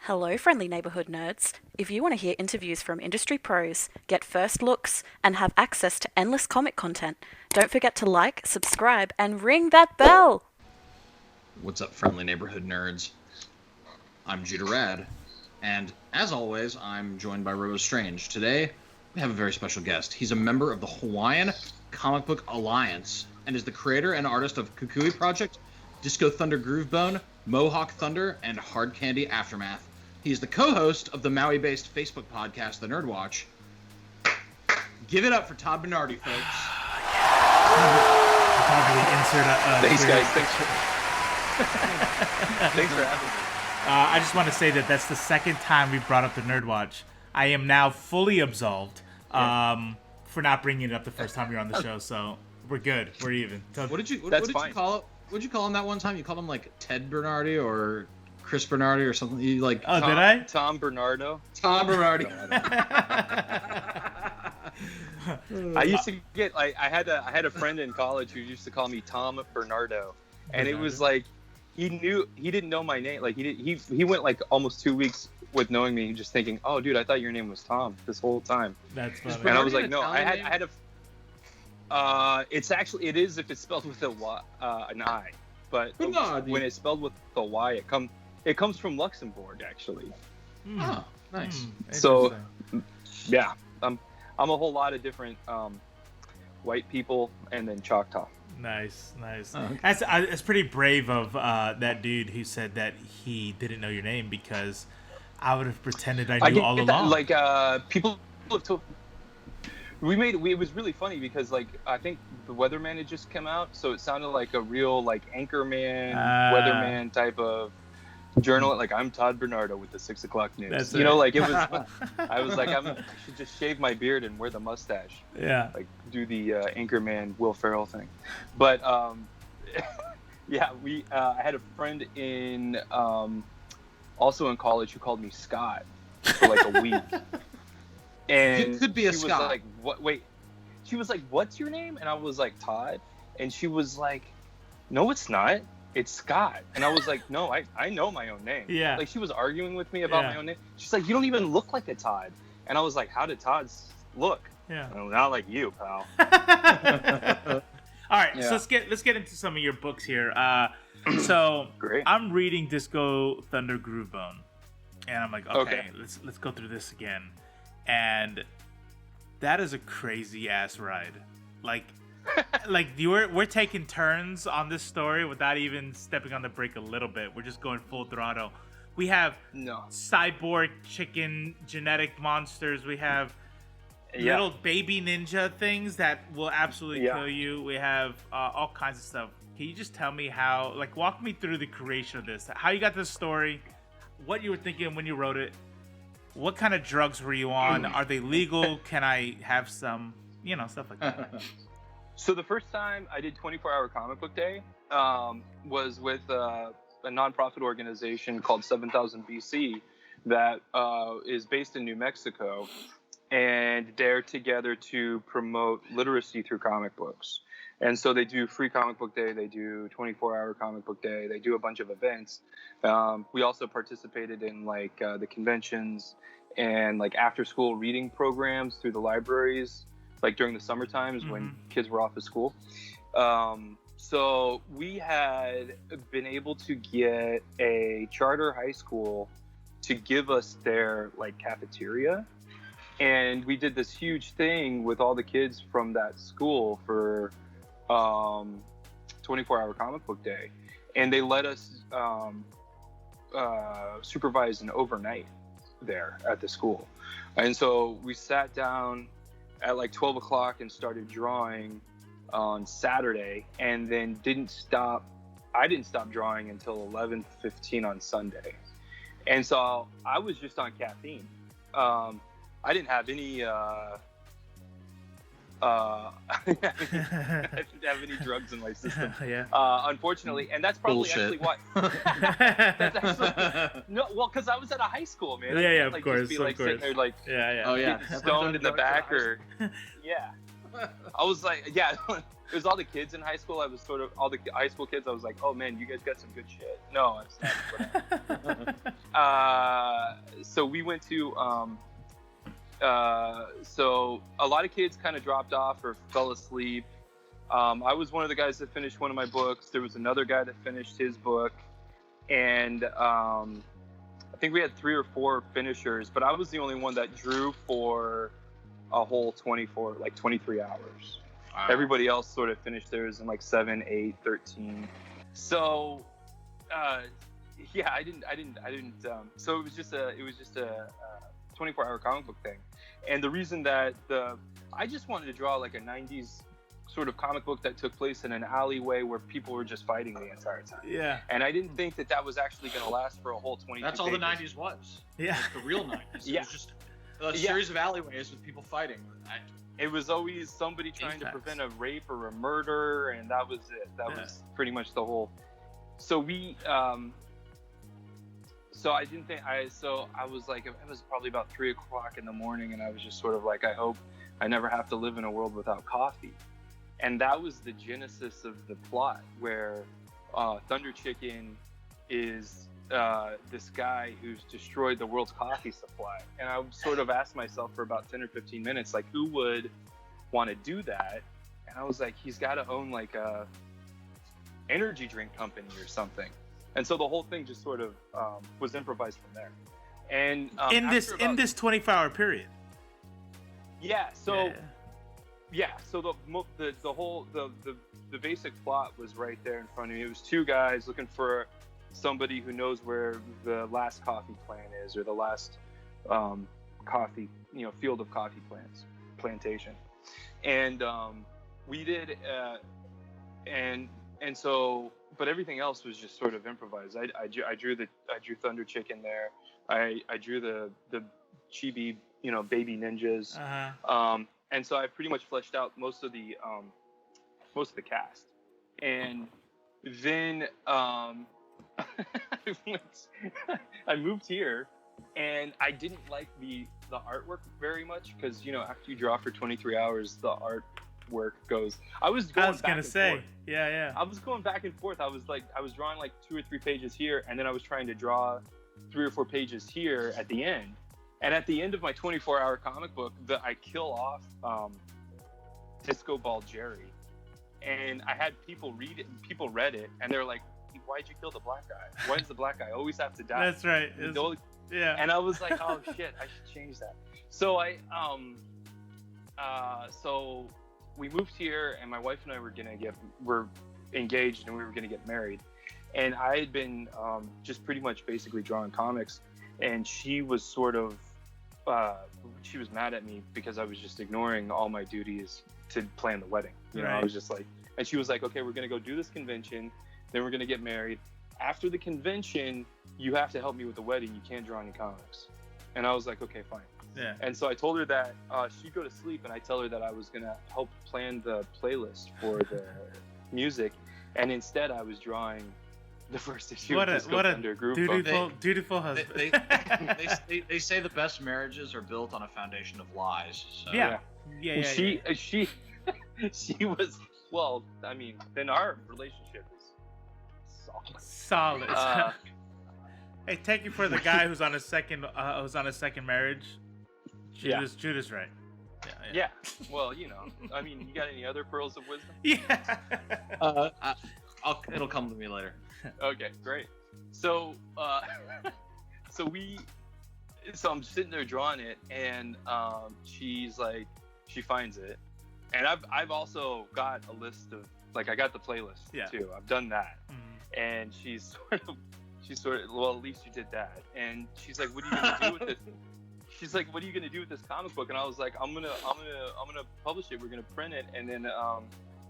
Hello, friendly neighborhood nerds. If you want to hear interviews from industry pros, get first looks, and have access to endless comic content, don't forget to like, subscribe, and ring that bell! What's up, friendly neighborhood nerds? I'm Judah Rad, and as always, I'm joined by Robo Strange. Today, we have a very special guest. He's a member of the Hawaiian Comic Book Alliance, and is the creator and artist of Kukui Project, Disco Thunder Groovebone, Mohawk Thunder, and Hard Candy Aftermath. He's the co-host of the Maui-based Facebook podcast, The Nerd Watch. Give it up for Todd Bernardy, folks. Probably insert thanks, guys. Thanks for having me. I just want to say that that's the second time we brought up The Nerd Watch. I am now fully absolved for not bringing it up the first time you were on the show, so we're good. We're even. What did you call it? What did you call him that one time? You called him like Ted Bernardy or Chris Bernardy or something. You like? Oh, did I? Tom Bernardo. Tom Bernardy. I used to get I had a friend in college who used to call me Tom Bernardo, and it was like he didn't know my name. Like he went like almost 2 weeks with knowing me, just thinking, oh dude, I thought your name was Tom this whole time. That's funny. And I was like, no, I had a. It is if it's spelled with an I, but when it's spelled with a Y, it comes from Luxembourg actually. Oh, nice. So, yeah, I'm a whole lot of different white people and then Choctaw. Nice. Oh, okay. That's pretty brave of that dude who said that he didn't know your name, because I would have pretended I knew all along. Like people have told. It was really funny because like I think the Weatherman had just come out, so it sounded like a real like anchorman, weatherman type of journal. Like, I'm Todd Bernardo with the 6 o'clock news. That's you know, like it was. I was like, I should just shave my beard and wear the mustache. Yeah. Like do the anchorman Will Ferrell thing, but yeah, I had a friend in also in college who called me Scott for like a week. And you could be a she Scott. Was like, what? Wait. She was like, "What's your name?" And I was like, "Todd." And she was like, "No, it's not. It's Scott." And I was like, "No, I know my own name." Yeah. Like she was arguing with me about my own name. She's like, "You don't even look like a Todd." And I was like, "How did Todds look?" Yeah. Well, not like you, pal. All right, Yeah. so let's get into some of your books here. So Great. I'm reading Disco Thunder Groovebone, and I'm like, okay. let's go through this again. And that is a crazy ass ride. Like we're taking turns on this story without even stepping on the brake a little bit. We're just going full throttle. We have cyborg chicken genetic monsters. We have little baby ninja things that will absolutely kill you. We have all kinds of stuff. Can you just tell me how, like, walk me through the creation of this? How you got this story? What you were thinking when you wrote it? What kind of drugs were you on? Are they legal? Can I have some? You know, stuff like that. So the first time I did 24-hour comic book day was with a nonprofit organization called 7000 BC that is based in New Mexico, and they're together to promote literacy through comic books. And so they do free comic book day, they do 24-hour comic book day, they do a bunch of events. We also participated in like the conventions and like after school reading programs through the libraries, like during the summer times when kids were off of school. So we had been able to get a charter high school to give us their like cafeteria. And we did this huge thing with all the kids from that school for 24-hour comic book day, and they let us supervise an overnight there at the school. And so we sat down at like 12 o'clock and started drawing on Saturday, and then I didn't stop drawing until 11:15 on Sunday. And so I was just on caffeine. I didn't have any I didn't have any drugs in my system. Unfortunately, and that's probably actually why. That's actually, because I was at a high school, man. Of like, course, just be, like, sitting there, like, Oh yeah, stoned in the back, or I was like, it was all the kids in high school. I was sort of all the high school kids. I was like, oh man, you guys got some good shit. No, it's not. so we went to so a lot of kids kind of dropped off or fell asleep. I was one of the guys that finished one of my books. There was another guy that finished his book, and I think we had 3 or 4 finishers, but I was the only one that drew for a whole 23 hours. Wow. Everybody else sort of finished theirs in like 7, 8, 13. So, yeah, I didn't. So it was just a 24-hour comic book thing, and the reason that I just wanted to draw like a 90s sort of comic book that took place in an alleyway where people were just fighting the entire time. Yeah. And I didn't think that was actually going to last for a whole 22 That's all pages. the 90s was. Yeah. Like the real 90s. Yeah. It was just a series of alleyways with people fighting. It was always somebody trying to prevent a rape or a murder, and that was it. That was pretty much the whole. So we, so I didn't think so I was like, it was probably about 3 o'clock in the morning, and I was just sort of like, I hope I never have to live in a world without coffee. And that was the genesis of the plot, where Thunder Chicken is this guy who's destroyed the world's coffee supply. And I sort of asked myself for about 10 or 15 minutes, like, who would want to do that? And I was like, he's got to own like a energy drink company or something. And so the whole thing just sort of was improvised from there. And in this 24-hour period. Yeah. So. Yeah, so the whole basic plot was right there in front of me. It was 2 guys looking for somebody who knows where the last coffee plant is, or the last coffee, field of coffee plantation. And we did, and so, but everything else was just sort of improvised. I drew Thunder Chicken there. I drew the chibi, baby ninjas. Uh-huh. And so I pretty much fleshed out most of the cast, and then I moved here, and I didn't like the artwork very much, because after you draw for 23 hours, the artwork goes. I was gonna say, yeah. I was going back and forth. I was drawing like 2 or 3 pages here, and then I was trying to draw 3 or 4 pages here at the end. And at the end of my 24-hour comic book, I kill off Disco Ball Jerry, and I had people read it. People read it, and they're like, "Why'd you kill the black guy? Why does the black guy always have to die?" That's right. Yeah. And I was like, "Oh shit, I should change that." So so we moved here, and my wife and I were engaged, and we were gonna get married. And I had been just pretty much basically drawing comics, and she was sort of. She was mad at me because I was just ignoring all my duties to plan the wedding. I was just like, and she was like, "Okay, we're gonna go do this convention, then we're gonna get married. After the convention, you have to help me with the wedding. You can't draw any comics." And I was like, "Okay, fine." Yeah. And so I told her that she'd go to sleep, and I tell her that I was gonna help plan the playlist for the music, and instead I was drawing the first issue of Disco Thunder Group. Dutiful husband. They say the best marriages are built on a foundation of lies. So. Yeah. She was, well, I mean, then our relationship is solid. Hey, thank you for the guy who's on a second marriage. Judas right. Yeah. Well, I mean, you got any other pearls of wisdom? Yeah. It'll come to me later. Okay, great. So, so I'm sitting there drawing it, and she's like, she finds it, and I've also got a list of, like, I got the playlist too. I've done that, and she's sort of, well, at least you did that, and she's like, "What are you gonna do with this?" She's like, "What are you gonna do with this comic book?" And I was like, "I'm gonna publish it. We're gonna print it, and then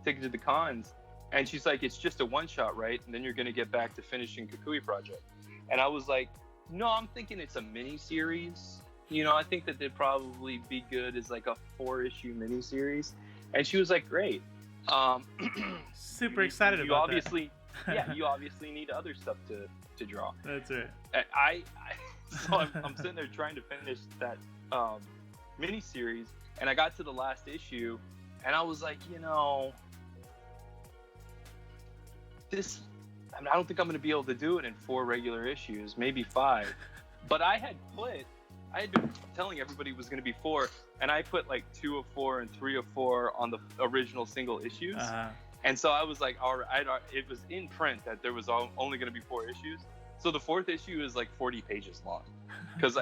take it to the cons." And she's like, "It's just a one-shot, right? And then you're going to get back to finishing Kukui Project." And I was like, "No, I'm thinking it's a mini-series. I think that they'd probably be good as like a 4-issue mini-series." And she was like, "Great." Super excited about obviously, that. Yeah, you obviously need other stuff to draw. That's right. So I'm sitting there trying to finish that mini-series, and I got to the last issue, and I was like, I don't think I'm going to be able to do it in 4 regular issues, maybe 5. But I had been telling everybody it was going to be 4, and I put like 2 of 4 and 3 of 4 on the original single issues. And so I was like, all right, it was in print that there was only going to be 4 issues. So the 4th issue is like 40 pages long, because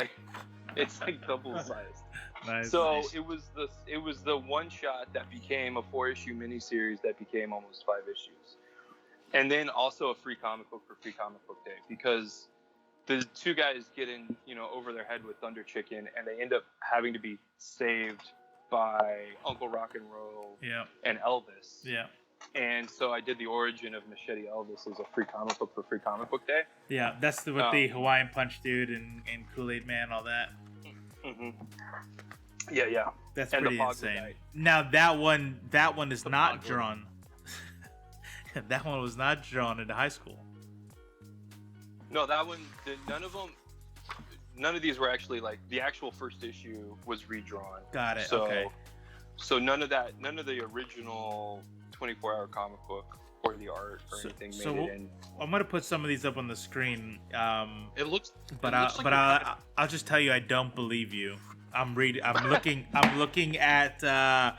it's like double sized. Nice, so nice. it was the one shot that became a 4-issue miniseries that became almost 5 issues, and then also a free comic book for Free Comic Book Day, because the 2 guys get in, over their head with Thunder Chicken, and they end up having to be saved by Uncle Rock and Roll and Elvis. Yeah. And so I did the origin of Machete Elvis as a free comic book for Free Comic Book Day. Yeah, that's with the Hawaiian Punch dude and Kool-Aid Man, all that. Mm-hmm. Yeah. That's and pretty insane. Now that one is not drawn. That one was not drawn into high school. No, that one. None of these were actually like the actual first issue was redrawn. Got it. So, okay. So none of the original 24-hour comic book or the art or anything made it in. I'm gonna put some of these up on the screen. It looks. I'll just tell you, I don't believe you. I'm looking at the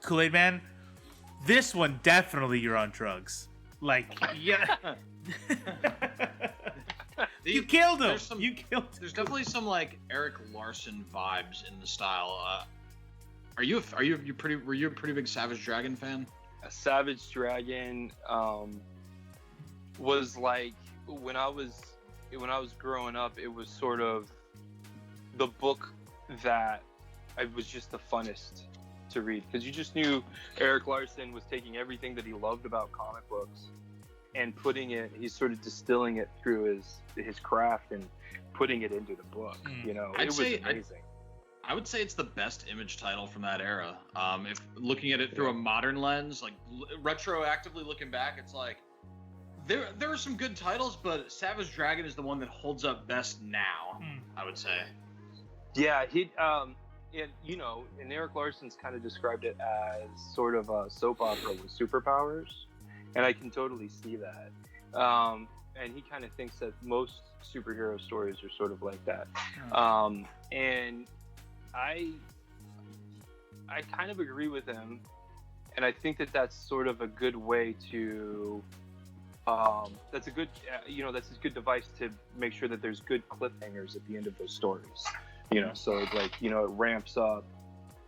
Kool-Aid Man. This one definitely you're on drugs. Like, yeah. You killed him. There's definitely some like Eric Larson vibes in the style. Were you a pretty big Savage Dragon fan? A Savage Dragon was like when I was growing up, it was sort of the book that it was just the funnest to read, because you just knew Eric Larson was taking everything that he loved about comic books and he's sort of distilling it through his craft and putting it into the book. It was amazing. I would say it's the best Image title from that era. If looking at it through a modern lens, like retroactively looking back, it's like there are some good titles, but Savage Dragon is the one that holds up best now. I would say. Yeah, and Eric Larson's kind of described it as sort of a soap opera with superpowers, and I can totally see that. And he kind of thinks that most superhero stories are sort of like that. And I kind of agree with him, and I think that that's sort of a good way to that's a good device to make sure that there's good cliffhangers at the end of those stories. So it ramps up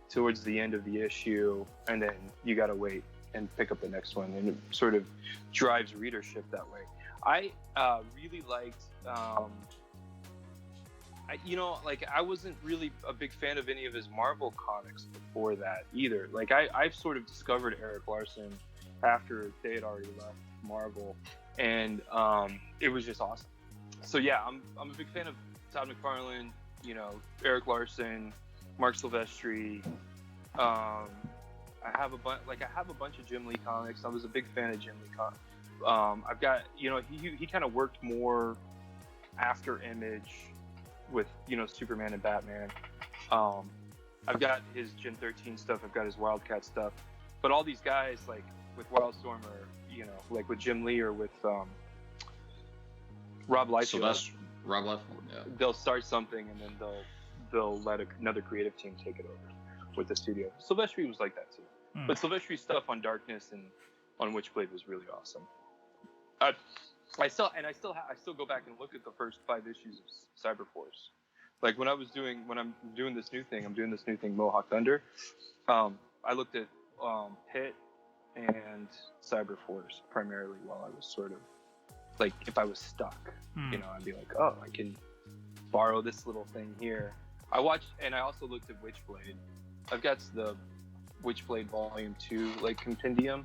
towards the end of the issue, and then you got to wait and pick up the next one, and it sort of drives readership that way. I really liked I wasn't really a big fan of any of his Marvel comics before that either. Like I've sort of discovered Eric Larson after they had already left Marvel, and it was just awesome. So yeah, I'm a big fan of Todd McFarlane, Eric Larson, Mark Silvestri. I have a bunch of Jim Lee comics. I was a big fan of Jim Lee comics. I've got, he kind of worked more after Image with, Superman and Batman. I've got his Gen 13 stuff. I've got his Wildcat stuff. But all these guys, like with Wildstorm or, like with Jim Lee or with Rob Liefeld, they'll start something and then they'll let another creative team take it over with the studio. Silvestri was like that too. But Silvestri's stuff on Darkness and on Witchblade was really awesome. I still go back and look at the first 5 issues of Cyberforce. Like when I'm doing this new thing, Mohawk Thunder. I looked at Hit and Cyberforce primarily while I was sort of like, if I was stuck, I'd be like, oh, I can borrow this little thing here. I also looked at Witchblade. I've got the Witchblade Volume 2 like compendium,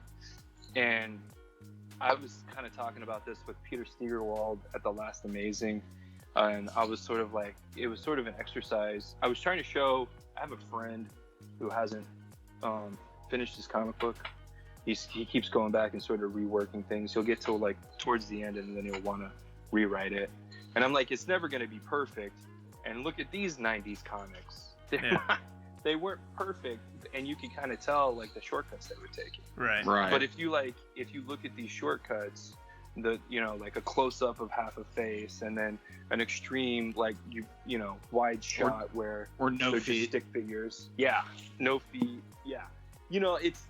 and I was kind of talking about this with Peter Steigerwald at the last Amazing, and I was sort of like, it was sort of an exercise. I was trying to show, I have a friend who hasn't finished his comic book. He keeps going back and sort of reworking things. He'll get to like towards the end and then he'll want to rewrite it. And I'm like, it's never going to be perfect. And look at these 90s comics. They weren't perfect, and you can kind of tell like the shortcuts they were taking. Right. But if you look at these shortcuts, the like a close up of half a face, and then an extreme like wide shot where or no they're feet. just stick figures. Yeah, no feet. Yeah, it's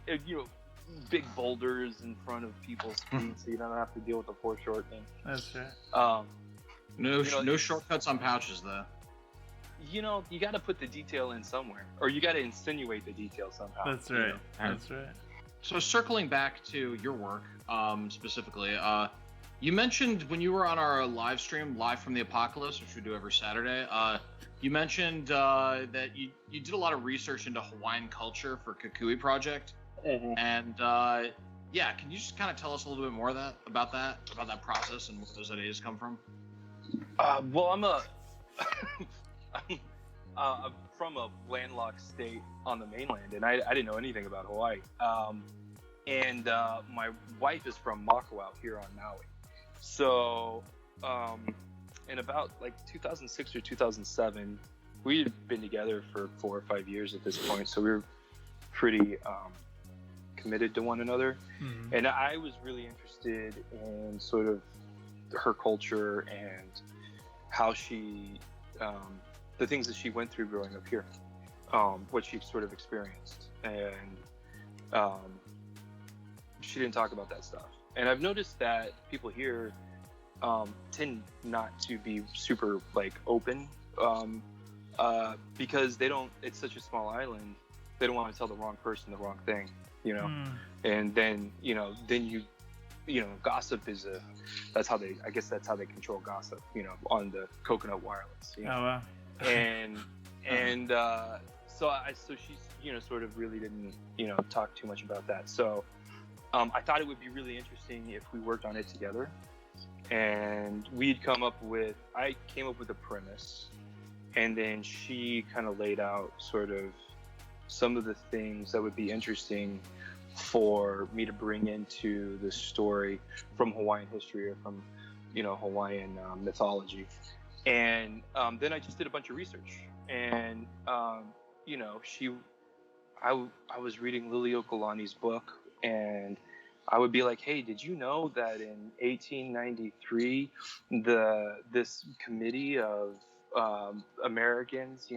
big boulders in front of people's feet, so you don't have to deal with the foreshortening. That's right. No shortcuts on pouches though. You got to put the detail in somewhere, or you got to insinuate the detail somehow. That's right. That's right. So circling back to your work, specifically, you mentioned when you were on our live stream, Live from the Apocalypse, which we do every Saturday, you mentioned that you did a lot of research into Hawaiian culture for Kukui Project. Mm-hmm. And yeah, can you just kind of tell us a little bit more about that process and where those ideas come from? Well, I'm from a landlocked state on the mainland, and I didn't know anything about Hawaii. And my wife is from Makau out here on Maui. So in about like 2006 or 2007, we had been together for 4 or 5 years at this point, so we were pretty committed to one another. Mm-hmm. And I was really interested in sort of her culture and how she the things that she went through growing up here, what she sort of experienced, and she didn't talk about that stuff. And I've noticed that people here tend not to be super like open, because they don't. It's such a small island. They don't want to tell the wrong person the wrong thing, And then gossip is that's how they control gossip, on the coconut wireless. Oh wow. And so she's sort of really didn't talk too much about that. So I thought it would be really interesting if we worked on it together, and I came up with a premise, and then she kind of laid out sort of some of the things that would be interesting for me to bring into the story from Hawaiian history or from Hawaiian mythology. And then I just did a bunch of research, and I was reading Liliuokalani's book, and I would be like, hey, did you know that in 1893 this committee of Americans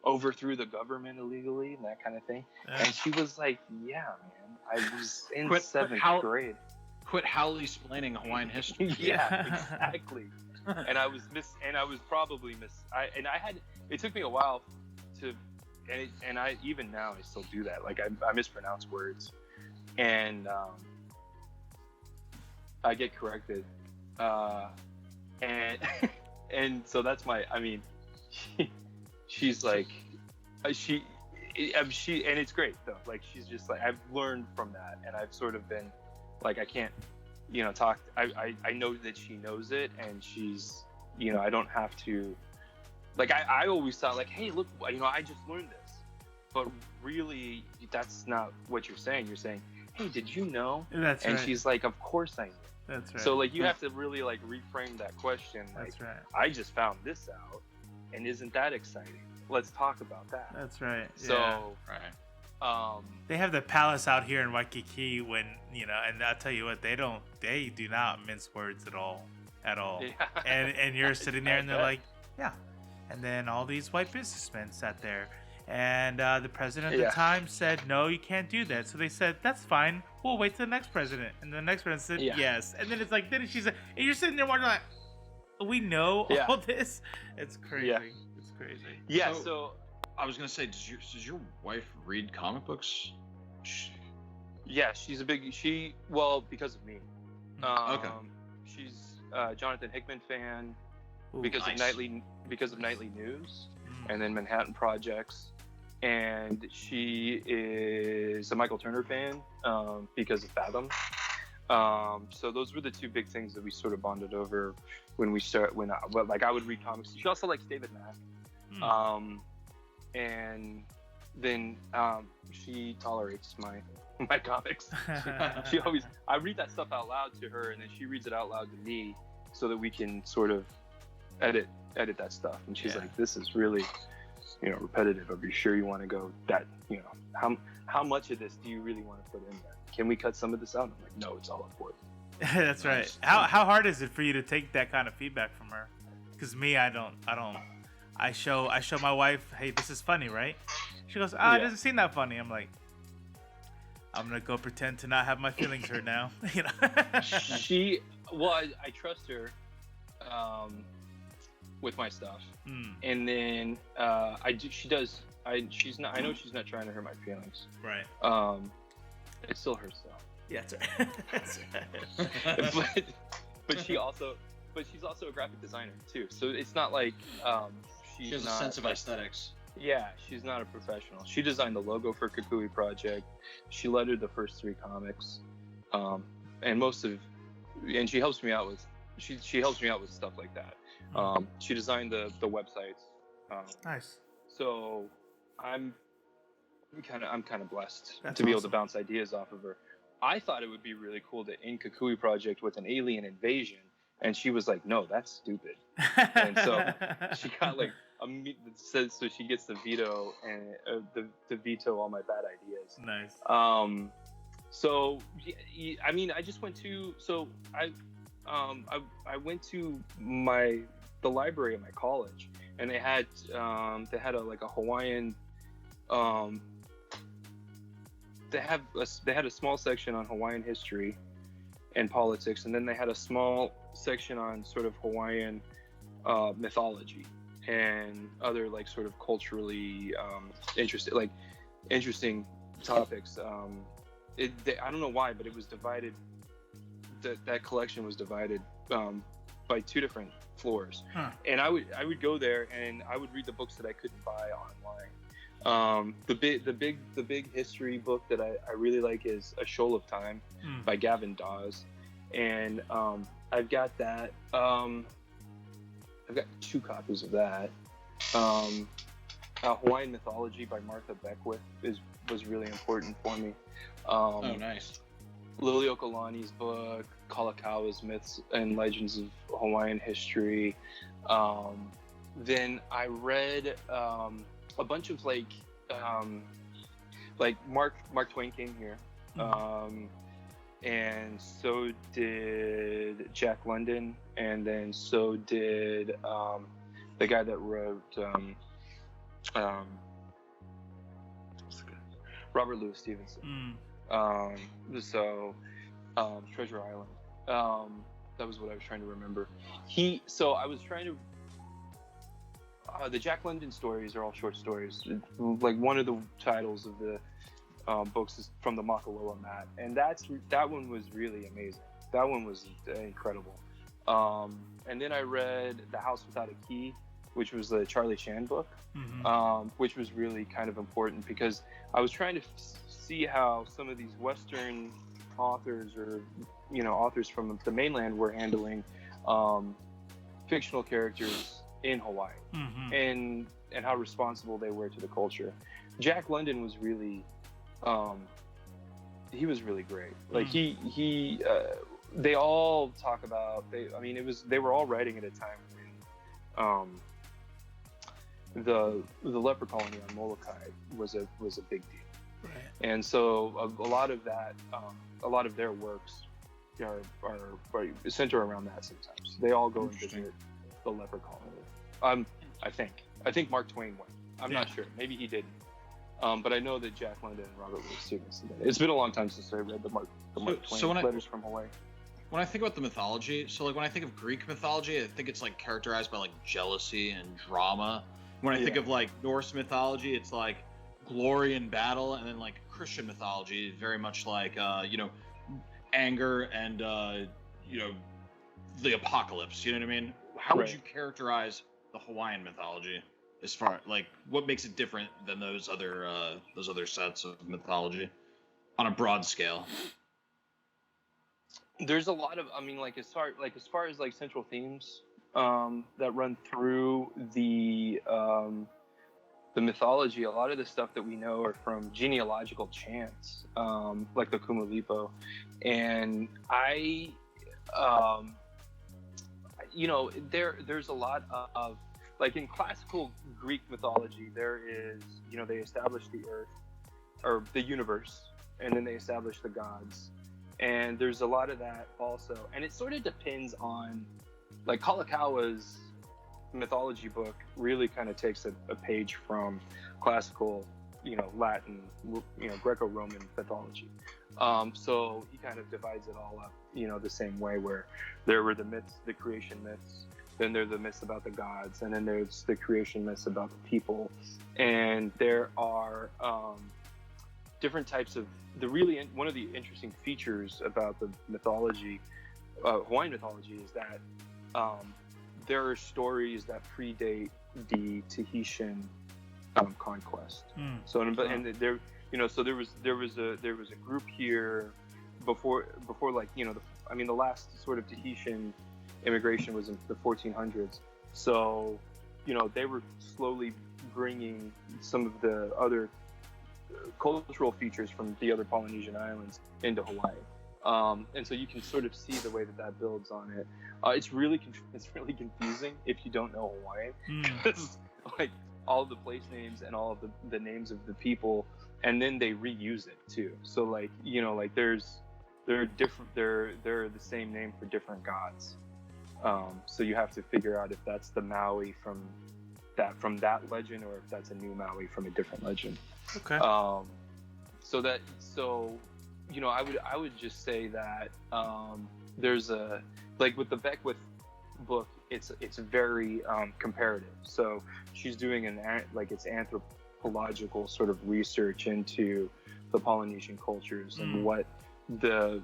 overthrew the government illegally and that kind of thing? And she was like, yeah, man, I was in seventh grade. Quit howly-splaining Hawaiian history. Yeah, exactly. And I was it took me a while and I even now I still do that. Like I mispronounce words, and I get corrected, and and so that's she's like she and it's great though. Like she's just like, I've learned from that, and I've sort of been like, I can't talk. I know that she knows it, and she's I don't have to, like, I always thought like, hey, look, I just learned this, but really that's not what you're saying. You're saying, hey, did you know? That's and right. she's like, of course I knew. That's right. So like you have to really like reframe that question. Like, That's right. I just found this out, and isn't that exciting? Let's talk about that. That's right. So Right. They have the palace out here in Waikiki when and I'll tell you what, they do not mince words at all. Yeah. And you're sitting there and they're like, yeah. And then all these white businessmen sat there, and the president at the time said, no, you can't do that. So they said, that's fine, we'll wait till the next president. And the next president said yes. And then it's like, then she's like, and you're sitting there wondering like, we know all this. It's crazy. It's crazy. Yeah. So I was gonna say, does your wife read comic books? Yeah, she's because of me. Okay. She's a Jonathan Hickman fan. Ooh, because nice. of Nightly News, and then Manhattan Projects, and she is a Michael Turner fan because of Fathom. So those were the two big things that we sort of bonded over when I would read comics. She also likes David Mack, and then she tolerates my comics. She always, I read that stuff out loud to her, and then she reads it out loud to me, so that we can sort of edit that stuff. And she's like, this is really repetitive. Are you sure you want to go that how much of this do you really want to put in there? Can we cut some of this out? I'm like, no, it's all important. That's right. Nice. How hard is it for you to take that kind of feedback from her? Because me, I don't. I show my wife, hey, this is funny, right? She goes, it doesn't seem that funny. I'm like, I'm gonna go pretend to not have my feelings hurt now. You know. I trust her with my stuff, and then she does. She's not. I know she's not trying to hurt my feelings. Right. It still hurts though. Yeah, that's right. but she's also a graphic designer too. So it's not like she has a sense of aesthetics. Yeah, she's not a professional. She designed the logo for Kukui Project. She lettered the first 3 comics, and she helps me out with she helps me out with stuff like that. She designed the websites. Nice. So I'm kind of blessed That's to be able awesome. to bounce ideas off of her. I thought it would be really cool to end Kukui Project with an alien invasion, and she was like, "No, that's stupid." And so she got like so she gets the veto and the veto all my bad ideas. Nice. So I mean, I just went to I went to the library at my college, and they had a Hawaiian they had a small section on Hawaiian history and politics, and then they had a small section on sort of Hawaiian mythology and other like sort of culturally interesting topics. I don't know why, but it was divided. That collection was divided by 2 different floors, and I would go there and I would read the books that I couldn't buy online. The big history book that I really like is A Shoal of Time by Gavin Dawes, and I've got that. I've got 2 copies of that. Hawaiian Mythology by Martha Beckwith was really important for me. Nice. Liliuokalani's book, Kalakaua Myths and Legends of Hawaiian History. Then I read a bunch of like Mark Twain came here, and so did Jack London, and then so did the guy that wrote Robert Louis Stevenson. Treasure Island. That was what I was trying to remember. The Jack London stories are all short stories. Like one of the titles of the books is From the Makalua Mat, and that one was really amazing. That one was incredible. And then I read The House Without a Key, which was the Charlie Chan book, which was really kind of important because I was trying to see how some of these Western authors or authors from the mainland were handling fictional characters in Hawaii, and how responsible they were to the culture. Jack London was really he was really great. Like he they all talk about they were all writing at a time when the leper colony on Molokai was a big deal. Right. And so a lot of that, a lot of their works are center around that. Sometimes they all go and visit the leper colony. I think Mark Twain went. I'm not sure. Maybe he didn't. But I know that Jack London and Robert Louis Stevenson did. It's been a long time since I read the Mark Twain Letters from Hawaii. When I think about the mythology, so like when I think of Greek mythology, I think it's like characterized by like jealousy and drama. When I think of like Norse mythology, it's like glory and battle, and then like Christian mythology, very much like anger and the apocalypse. You know what I mean? How would you characterize the Hawaiian mythology as far like what makes it different than those other sets of mythology on a broad scale? There's a lot of as far as like central themes that run through the mythology. A lot of the stuff that we know are from genealogical chants, like the Kumulipo, and there's a lot of like in classical Greek mythology, there is they establish the earth or the universe, and then they establish the gods, And there's a lot of that also. And it sort of depends on, like, Kalakawa's mythology book really kind of takes a page from classical, Latin, Greco-Roman mythology. So he kind of divides it all up, the same way, where there were the myths, the creation myths, then there are the myths about the gods, and then there's the creation myths about the people. And there are different types of one of the interesting features about the mythology, Hawaiian mythology, is that there are stories that predate the Tahitian conquest. So and there, so there was a group here before like the last sort of Tahitian immigration was in the 1400s. So they were slowly bringing some of the other cultural features from the other Polynesian islands into Hawaii. And so you can sort of see the way that builds on it. It's really confusing if you don't know Hawaiian. It's like all of the place names and all of the names of the people, and then they reuse it too. So like they're the same name for different gods. So you have to figure out if that's the Maui from that legend, or if that's a new Maui from a different legend. Okay. I would just say that there's a, like with the Beckwith book, it's very comparative. So she's doing it's anthropological sort of research into the Polynesian cultures and what the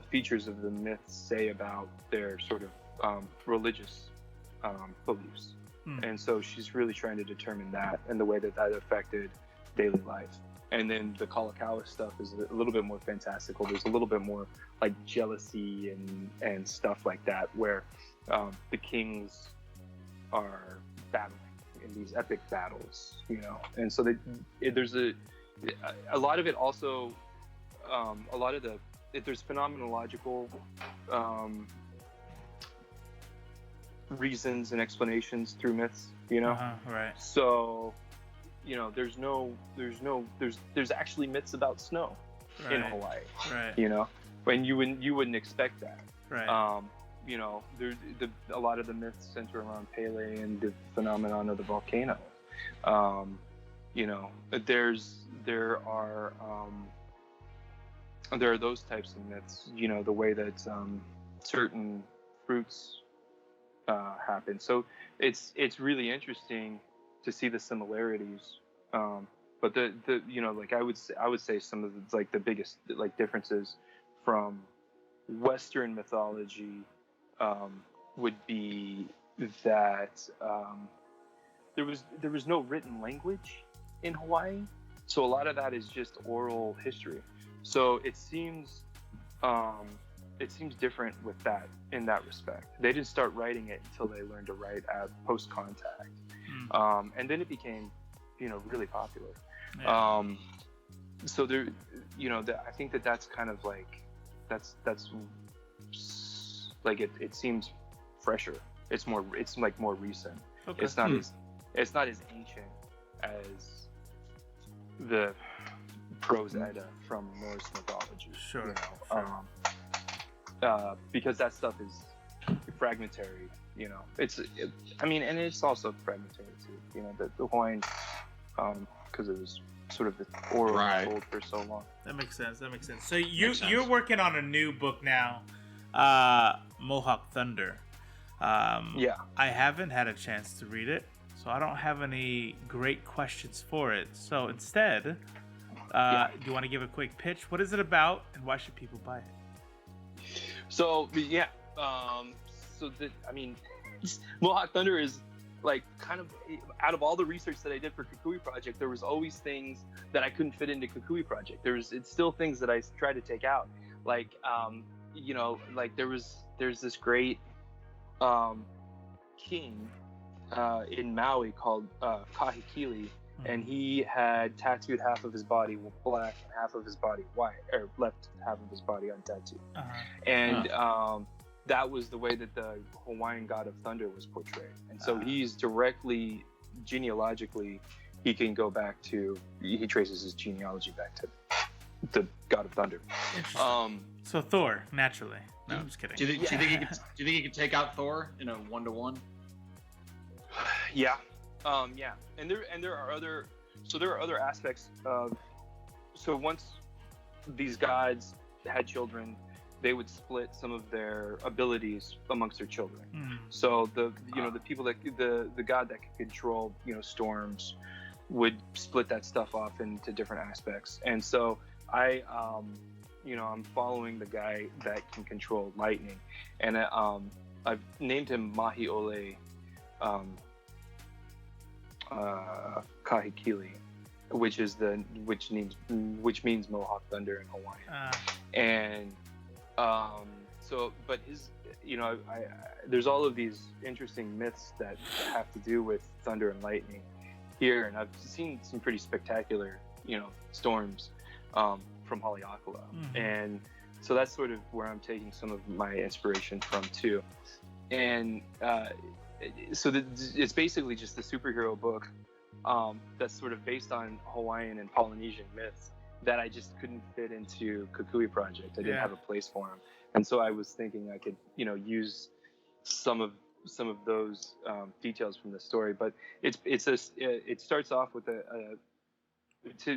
features of the myths say about their sort of religious beliefs. And so she's really trying to determine that and the way that affected daily life. And then the Kalakaua stuff is a little bit more fantastical. There's a little bit more like jealousy and stuff like that, where the kings are battling in these epic battles, And so there's a lot of it also, there's phenomenological reasons and explanations through myths, Right. So there's actually myths about snow in Hawaii, right? When you wouldn't expect that, right? A lot of the myths center around Pele and the phenomenon of the volcano. There are those types of myths, the way that certain fruits happen. So it's really interesting to see the similarities, but I would say some of the biggest differences from Western mythology would be that there was no written language in Hawaii, so a lot of that is just oral history. So it seems different with that in that respect. They didn't start writing it until they learned to write at post contact. And then it became, really popular. Yeah. So there, I think that's kind of like, that's like it seems fresher. It's more recent. Okay. It's not as ancient as the prose Edda from Norse mythology. Sure. Because that stuff is fragmentary, and it's also fragmentary too, the Hawaiian, because it was sort of the oral told for so long. That makes sense. So you're working on a new book now, Mohawk Thunder. Yeah. I haven't had a chance to read it, so I don't have any great questions for it. So instead, do you want to give a quick pitch? What is it about, and why should people buy it? So yeah, Mohawk Thunder is like kind of, out of all the research that I did for Kukui Project, there was always things that I couldn't fit into Kukui Project. It's still things that I tried to take out. Like there's this great king in Maui called Kahekili. And he had tattooed half of his body black and half of his body white, or left half of his body untattooed. And that was the way that the Hawaiian god of thunder was portrayed. And so he's directly, genealogically, he traces his genealogy back to the god of thunder. So Thor, naturally. No, I'm just kidding. Do you think he could take out Thor in a 1-to-1? Yeah, yeah, and there are other aspects of. So once these gods had children, they would split some of their abilities amongst their children. So the people that the god that could control storms would split that stuff off into different aspects. And so I'm following the guy that can control lightning, and I've named him Mahiole Kahikili, which means Mohawk Thunder in Hawaiian. And but his, there's all of these interesting myths that have to do with thunder and lightning here, and I've seen some pretty spectacular, storms from Haleakala, and so that's sort of where I'm taking some of my inspiration from too. And so it's basically just a superhero book that's sort of based on Hawaiian and Polynesian myths that I just couldn't fit into Kukui Project. I didn't have a place for them, and so I was thinking I could, use some of those details from the story. But it starts off with a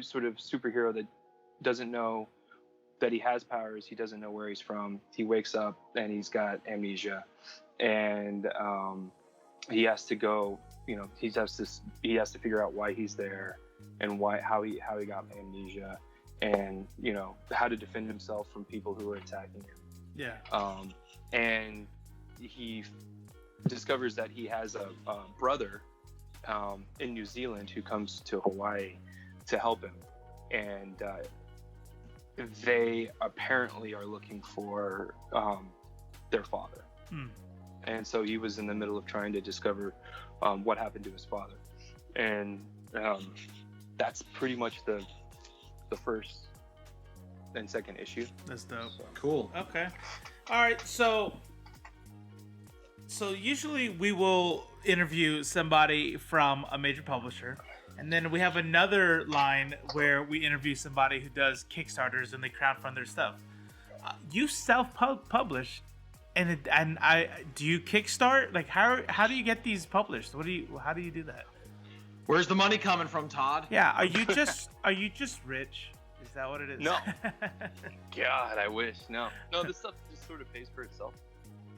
sort of superhero that doesn't know that he has powers. He doesn't know where he's from. He wakes up and he's got amnesia, and he has to go. He has to figure out why he's there and how he got amnesia, and how to defend himself from people who are attacking him. Yeah. And he discovers that he has a brother in New Zealand who comes to Hawaii to help him, and they apparently are looking for their father. And so he was in the middle of trying to discover what happened to his father, and that's pretty much the first and second issue. That's dope. So. Cool. Okay. All right. So usually we will interview somebody from a major publisher, and then we have another line where we interview somebody who does Kickstarters and they crowdfund their stuff. You self-publish, and do you kickstart? Like how do you get these published? How do you do that? Where's the money coming from, Todd? Yeah, are you just rich? Is that what it is? No. God, I wish. No, this stuff just sort of pays for itself.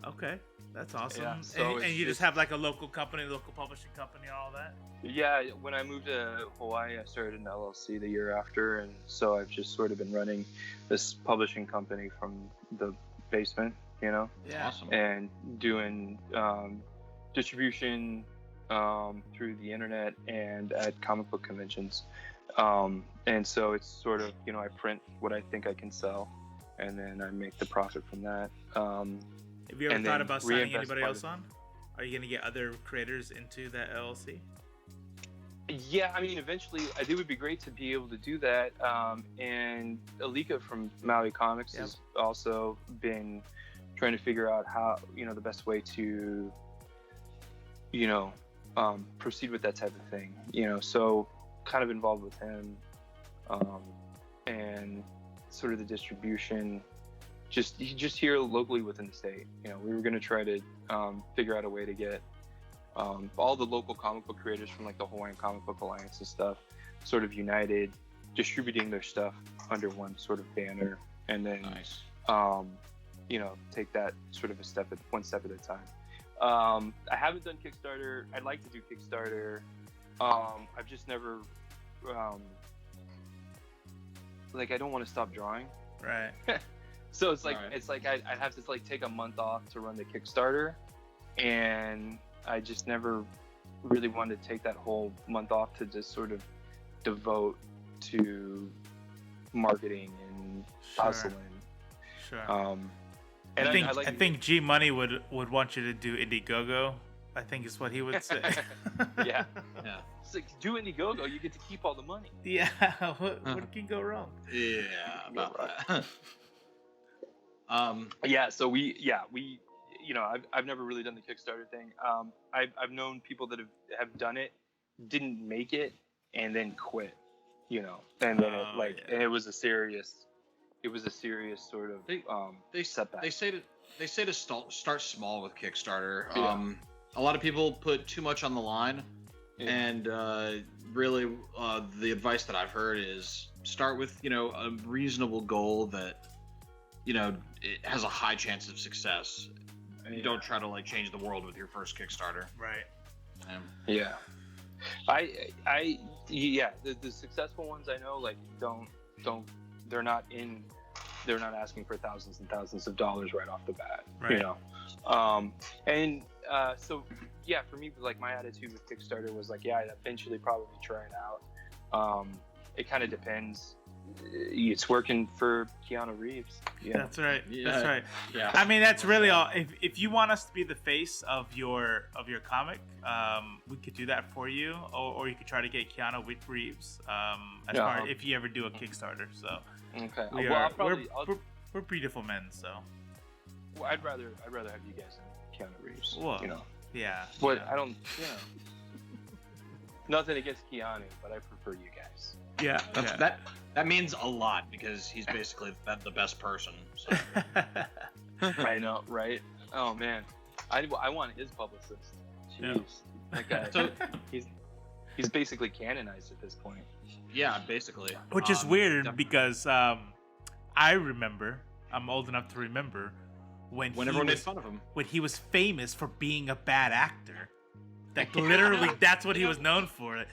Okay, that's awesome. Yeah, so and you just have like a local publishing company, and all that? Yeah, when I moved to Hawaii, I started an LLC the year after, and so I've just sort of been running this publishing company from the basement, Yeah. Awesome. and doing distribution through the internet and at comic book conventions. And so it's sort of, I print what I think I can sell, and then I make the profit from that. Have you ever thought about signing anybody else on? Are you going to get other creators into that LLC? Yeah, I mean, eventually, it would be great to be able to do that. And Alika from Maui Comics has also been trying to figure out how, the best way to, proceed with that type of thing. So kind of involved with him, and sort of the distribution. Just here locally within the state. We were going to try to figure out a way to get all the local comic book creators from like the Hawaiian Comic Book Alliance and stuff sort of united, distributing their stuff under one sort of banner, and then Nice. Take that sort of one step at a time. I haven't done Kickstarter. I'd like to do Kickstarter. I've just never I don't want to stop drawing. Right. So it's like Alright. I'd have to take a month off to run the Kickstarter, and I just never really wanted to take that whole month off to just sort of devote to marketing and hustling. Sure. And I think G Money would want you to do Indiegogo. I think is what he would say. Yeah. Yeah. It's like, do Indiegogo, you get to keep all the money. Yeah. What can go wrong? Yeah. About that. Yeah. So I've never really done the Kickstarter thing. I've known people that have done it, didn't make it, and then quit. you know, and then and it was a serious sort of setback. They say to start small with Kickstarter. Yeah. A lot of people put too much on the line, and really, the advice that I've heard is start with a reasonable goal that it has a high chance of success. And you don't try to like change the world with your first Kickstarter. Right. Yeah. The successful ones I know like don't they're not asking for thousands and thousands of dollars right off the bat. Right. So yeah, for me, like my attitude with Kickstarter was like, yeah, I'd eventually probably try it out. It kind of depends. It's working for Keanu Reeves. Yeah. That's right. Yeah. That's right. Yeah. I mean, that's really all. If you want us to be the face of your comic, we could do that for you, or you could try to get Keanu Reeves if you ever do a Kickstarter. So okay. We're beautiful men, so. Well, I'd rather have you guys than Keanu Reeves. Whoa. Yeah. But yeah. I don't. Nothing against Keanu, but I prefer you guys. Yeah. That means a lot because he's basically the best person. So. I know, right? Oh man, I want his publicist. Jeez, that guy. So he's basically canonized at this point. Yeah, basically. Which is weird definitely. because I remember, I'm old enough to remember when everyone made fun of him. When he was famous for being a bad actor. Like literally, that's what he was known for. Like,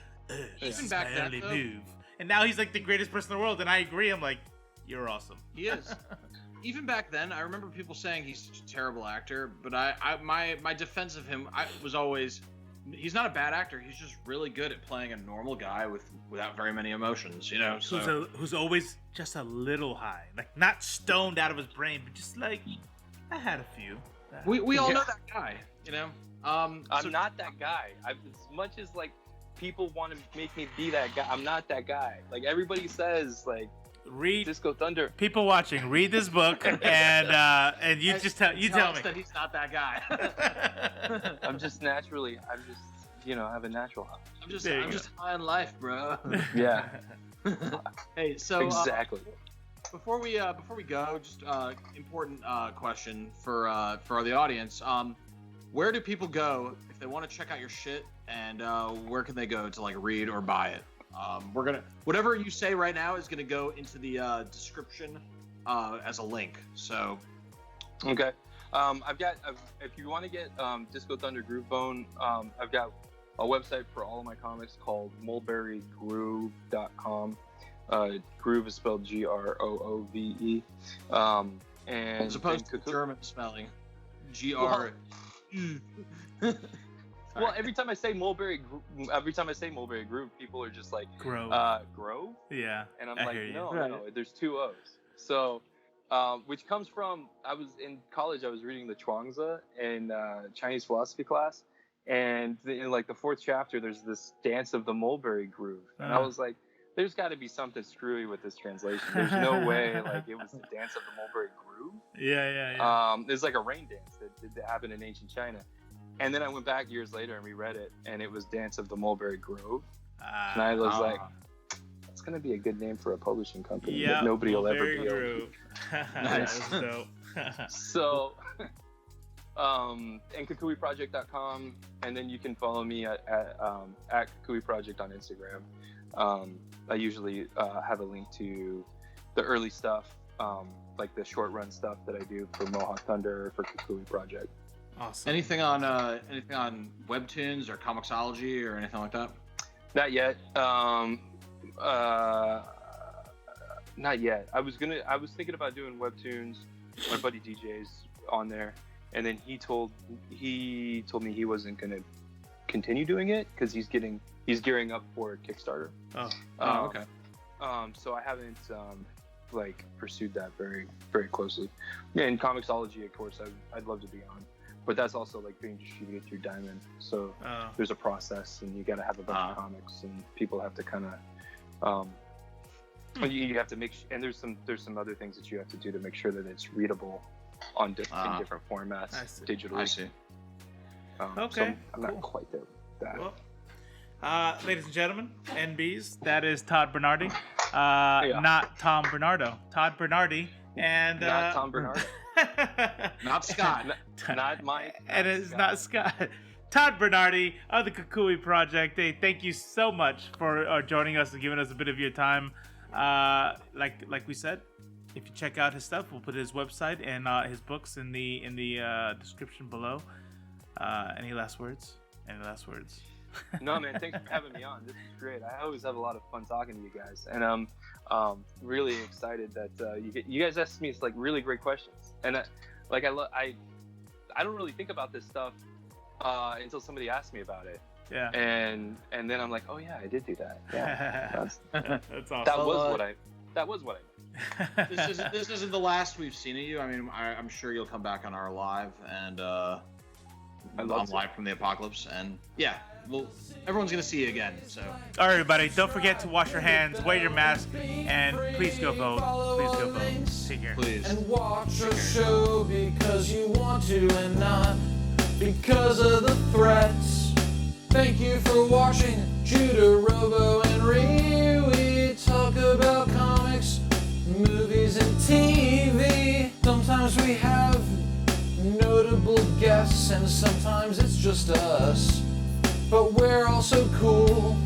this Even is back my then, only though. move. And now he's like the greatest person in the world, and I agree. I'm like, you're awesome. He is. Even back then, I remember people saying he's such a terrible actor, but my defense of him was always, he's not a bad actor. He's just really good at playing a normal guy without very many emotions, So. Who's always just a little high, like not stoned out of his brain, but just like I had a few. We all know that guy, I'm not that guy. As much as like people want to make me be that guy, I'm not that guy. Like everybody says, like read Disco Thunder. People watching, read this book, and you just tell us me that he's not that guy. I'm just have a natural high. I'm just high on life, bro. Yeah. Hey, so exactly. Before we go, just important question for the audience. Where do people go if they want to check out your shit, and where can they go to like read or buy it? Whatever you say right now is gonna go into the description as a link. So. Okay. If you want to get Disco Thunder Groovebone, I've got a website for all of my comics called mulberrygroove.com. Groove is spelled Groove. And as opposed to German spelling, GR. Well, every time I say Mulberry Groove, people are just like Grove. Grove? Yeah. And I'm I like, hear you. no, there's two O's. So, which comes from, I was in college, I was reading the Chuangzi in Chinese philosophy class, and in like the 4th chapter, there's this dance of the Mulberry Groove, and I was like, there's got to be something screwy with this translation. There's no way like it was the dance of the Mulberry Groove. Yeah. There's like a rain dance that happened in ancient China. And then I went back years later and reread it, and it was Dance of the Mulberry Grove. And I was like, that's going to be a good name for a publishing company that nobody will ever be able to. Nice. That was dope. So, and KukuiProject.com, and then you can follow me at Kukui Project on Instagram. I usually have a link to the early stuff, like the short run stuff that I do for Mohawk Thunder or for Kukui Project. Awesome. Anything on Webtoons or Comixology or anything like that? Not yet. Not yet. I was thinking about doing Webtoons. My buddy DJ's on there, and then he told me he wasn't gonna continue doing it because he's gearing up for Kickstarter. Oh, okay. So I haven't pursued that very, very closely. Yeah, and Comixology, of course, I'd love to be on, but that's also like being distributed through Diamond. So there's a process, and you got to have a bunch of comics, and people have to kind of you have to and there's some other things that you have to do to make sure that it's readable in different formats digitally. I see. Okay, so I'm not quite there with that. Ladies and gentlemen, NBs, that is Todd Bernardy. Not Tom Bernardo. Todd Bernardy. And not Tom Bernardo. Not Scott. Not Mike. And it's not Scott. Todd Bernardy of the Kukui Project. Hey, thank you so much for joining us and giving us a bit of your time. Like we said, if you check out his stuff, we'll put his website and his books in the description below. Any last words? No, man, thanks for having me on. This is great. I always have a lot of fun talking to you guys, and I'm really excited that you guys ask me like really great questions. And I don't really think about this stuff until somebody asks me about it. Yeah. And then I'm like, oh yeah, I did do that. Yeah. That's awesome. That was what I. This isn't the last we've seen of you. I mean, I'm sure you'll come back on our live and on Live from the Apocalypse, and yeah, well, everyone's gonna see you again. So, all right, everybody, don't forget to wash your hands, wear your mask, and please go vote. Please go vote. Take care. please. And watch our show because you want to and not because of the threats. Thank you for watching Judah, Robo, and Ree. We talk about comics, movies, and TV. Sometimes we have notable guests, and sometimes it's just us. But we're also cool.